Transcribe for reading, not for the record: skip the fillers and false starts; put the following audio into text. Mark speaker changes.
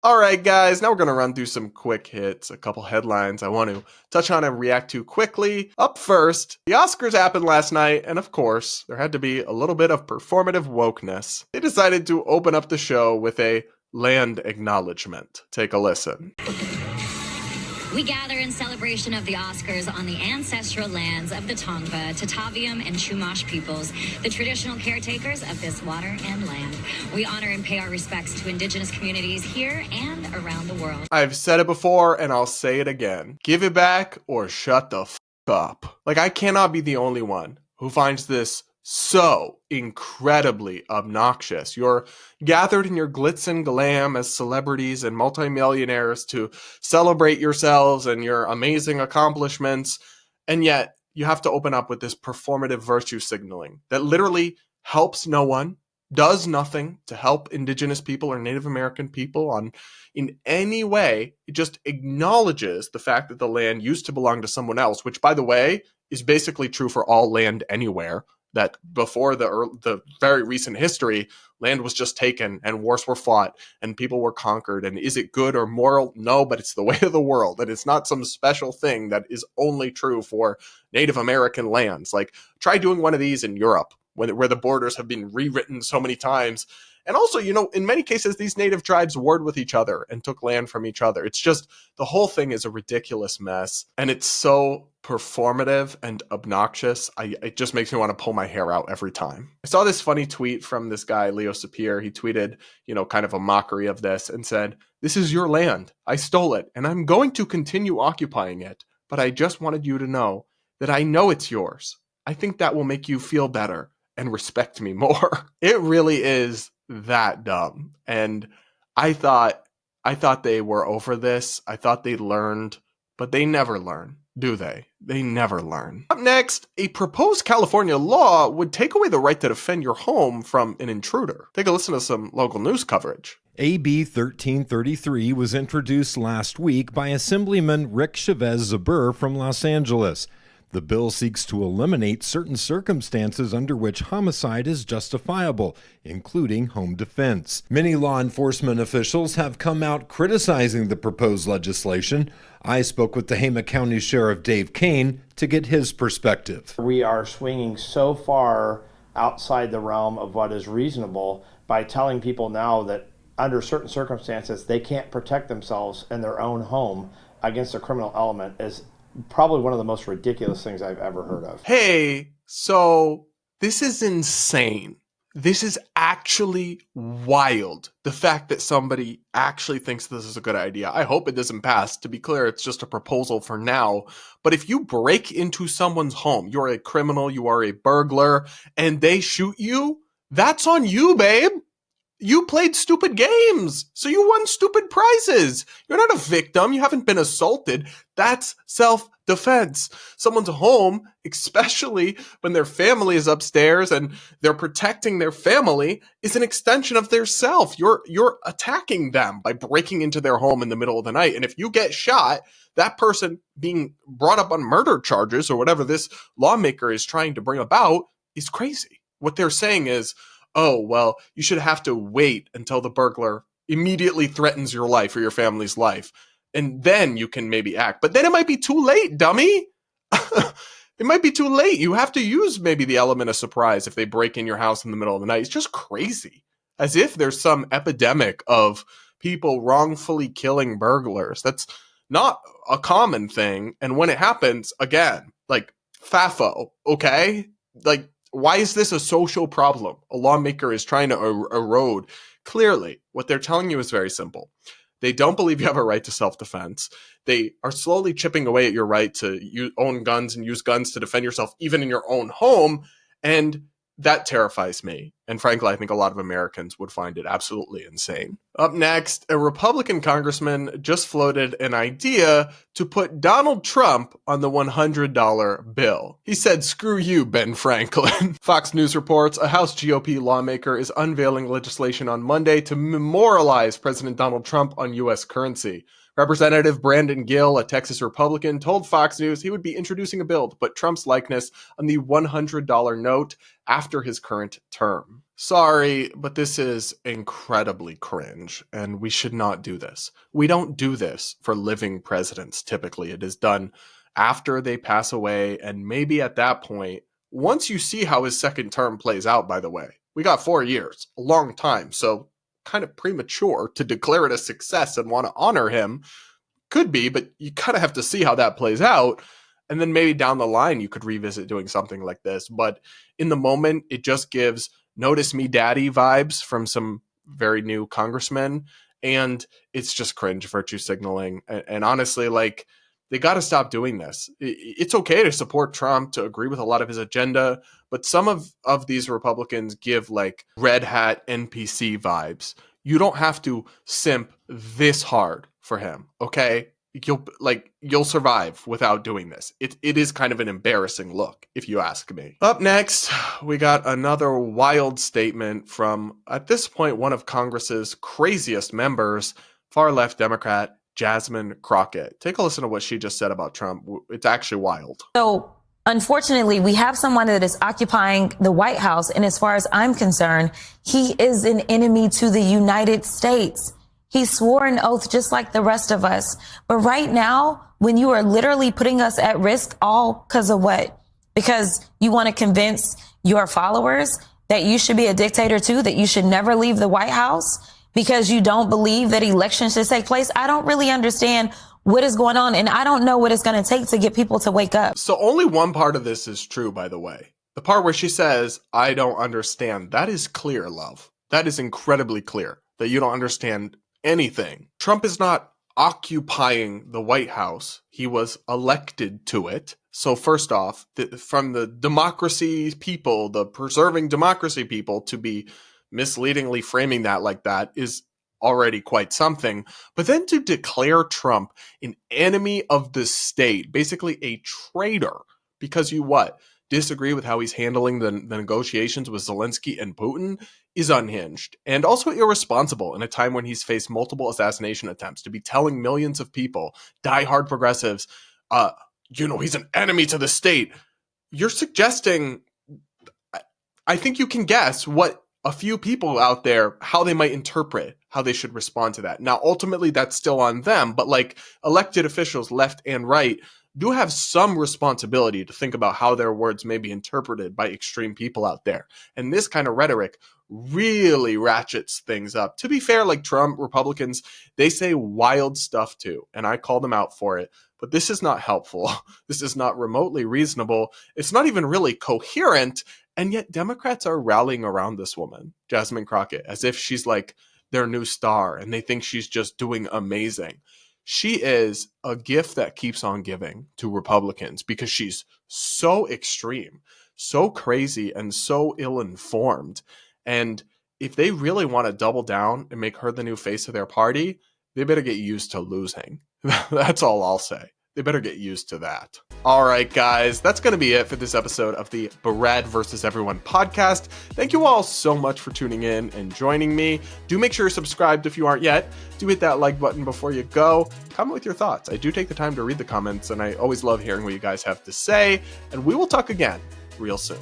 Speaker 1: All right, guys, now we're going to run through some quick hits, a couple headlines I want to touch on and react to quickly. Up first, the Oscars happened last night, and of course, there had to be a little bit of performative wokeness. They decided to open up the show with a land acknowledgement. Take a listen.
Speaker 2: We gather in celebration of the Oscars on the ancestral lands of the Tongva, Tataviam, and Chumash peoples, the traditional caretakers of this water and land. We honor and pay our respects to indigenous communities here and around the world.
Speaker 1: I've said it before, and I'll say it again. Give it back or shut the f*** up. Like, I cannot be the only one who finds this so incredibly obnoxious. You're gathered in your glitz and glam as celebrities and multimillionaires to celebrate yourselves and your amazing accomplishments, and yet you have to open up with this performative virtue signaling that literally helps no one, does nothing to help indigenous people or Native American people in any way. It just acknowledges the fact that the land used to belong to someone else, which, by the way, is basically true for all land anywhere. That before the very recent history, land was just taken and wars were fought and people were conquered. And is it good or moral? No, but it's the way of the world. And it's not some special thing that is only true for Native American lands. Like, try doing one of these in Europe, where the borders have been rewritten so many times. And also, in many cases, these native tribes warred with each other and took land from each other. It's just, the whole thing is a ridiculous mess. And it's so performative and obnoxious. It just makes me want to pull my hair out every time. I saw this funny tweet from this guy, Leo Sapir. He tweeted, kind of a mockery of this and said, "This is your land. I stole it, and I'm going to continue occupying it. But I just wanted you to know that I know it's yours. I think that will make you feel better and respect me more." It really is that dumb. And I thought they were over this. I thought they learned, but they never learn, do they? They never learn. Up next, a proposed California law would take away the right to defend your home from an intruder. Take a listen to some local news coverage.
Speaker 3: AB 1333 was introduced last week by Assemblyman Rick Chavez-Zabur from Los Angeles. The bill seeks to eliminate certain circumstances under which homicide is justifiable, including home defense. Many law enforcement officials have come out criticizing the proposed legislation. I spoke with the Tehama County Sheriff Dave Kane to get his perspective.
Speaker 4: We are swinging so far outside the realm of what is reasonable by telling people now that under certain circumstances they can't protect themselves in their own home against a criminal element is probably one of the most ridiculous things I've ever heard of.
Speaker 1: Hey, so this is insane. This is actually wild. The fact that somebody actually thinks this is a good idea. I hope it doesn't pass. To be clear, it's just a proposal for now. But if you break into someone's home, you're a criminal, you are a burglar, and they shoot you, that's on you, babe. You played stupid games, so you won stupid prizes. You're not a victim. You haven't been assaulted. That's self-defense. Someone's home, especially when their family is upstairs and they're protecting their family, is an extension of their self. You're attacking them by breaking into their home in the middle of the night. And if you get shot, that person being brought up on murder charges or whatever this lawmaker is trying to bring about is crazy. What they're saying is, oh, well, you should have to wait until the burglar immediately threatens your life or your family's life, and then you can maybe act. But then it might be too late, dummy. It might be too late. You have to use maybe the element of surprise if they break in your house in the middle of the night. It's just crazy. As if there's some epidemic of people wrongfully killing burglars. That's not a common thing. And when it happens, again, like, FAFO, okay? Like, why is this a social problem a lawmaker is trying to erode? Clearly, what they're telling you is very simple. They don't believe you have a right to self-defense. They are slowly chipping away at your right to own guns and use guns to defend yourself, even in your own home. And that terrifies me. And frankly, I think a lot of Americans would find it absolutely insane. Up next, a Republican congressman just floated an idea to put Donald Trump on the $100 bill. He said, "Screw you, Ben Franklin." Fox News reports a House GOP lawmaker is unveiling legislation on Monday to memorialize President Donald Trump on U.S. currency. Representative Brandon Gill, a Texas Republican, told Fox News he would be introducing a bill to put Trump's likeness on the $100 note after his current term. him. Sorry, but this is incredibly cringe, and we should not do this. We don't do this for living presidents, typically. It is done after they pass away, and maybe at that point, once you see how his second term plays out, by the way. We got 4 years, a long time, so kind of premature to declare it a success and want to honor him. Could be, but you kind of have to see how that plays out. And then maybe down the line, you could revisit doing something like this. But in the moment, it just gives notice me daddy vibes from some very new congressmen. And it's just cringe virtue signaling. And honestly, like, they got to stop doing this. It's okay to support Trump, to agree with a lot of his agenda. But some of these Republicans give like red hat NPC vibes. You don't have to simp this hard for him, okay? You'll survive without doing this. It is kind of an embarrassing look, if you ask me. Up next, we got another wild statement from, at this point, one of Congress's craziest members, far-left Democrat Jasmine Crockett. Take a listen to what she just said about Trump. It's actually wild.
Speaker 5: So, unfortunately, we have someone that is occupying the White House, and as far as I'm concerned, he is an enemy to the United States. He swore an oath just like the rest of us. But right now, when you are literally putting us at risk, all because of what? Because you want to convince your followers that you should be a dictator too, that you should never leave the White House because you don't believe that elections should take place. I don't really understand what is going on, and I don't know what it's going to take to get people to wake up.
Speaker 1: So only one part of this is true, by the way. The part where she says, I don't understand. That is clear, love. That is incredibly clear that you don't understand anything. Trump is not occupying the White House. He was elected to it. So first off, from the democracy people, the preserving democracy people, to be misleadingly framing that like that is already quite something. But then to declare Trump an enemy of the state, basically a traitor, because you disagree with how he's handling the negotiations with Zelensky and Putin, is unhinged and also irresponsible in a time when he's faced multiple assassination attempts. To be telling millions of people, diehard progressives, he's an enemy to the state. You're suggesting, I think you can guess what a few people out there, how they might interpret how they should respond to that. Now, ultimately, that's still on them, but like elected officials left and right do have some responsibility to think about how their words may be interpreted by extreme people out there. And this kind of rhetoric really ratchets things up. To be fair, like Trump, Republicans, they say wild stuff too, and I call them out for it. But this is not helpful. This is not remotely reasonable. It's not even really coherent. And yet Democrats are rallying around this woman, Jasmine Crockett, as if she's like their new star and they think she's just doing amazing. She is a gift that keeps on giving to Republicans because she's so extreme, so crazy, and so ill-informed. And if they really want to double down and make her the new face of their party, they better get used to losing. That's all I'll say. They better get used to that. All right, guys, that's going to be it for this episode of the Brad vs. Everyone podcast. Thank you all so much for tuning in and joining me. Do make sure you're subscribed if you aren't yet. Do hit that like button before you go. Comment with your thoughts. I do take the time to read the comments, and I always love hearing what you guys have to say. And we will talk again real soon.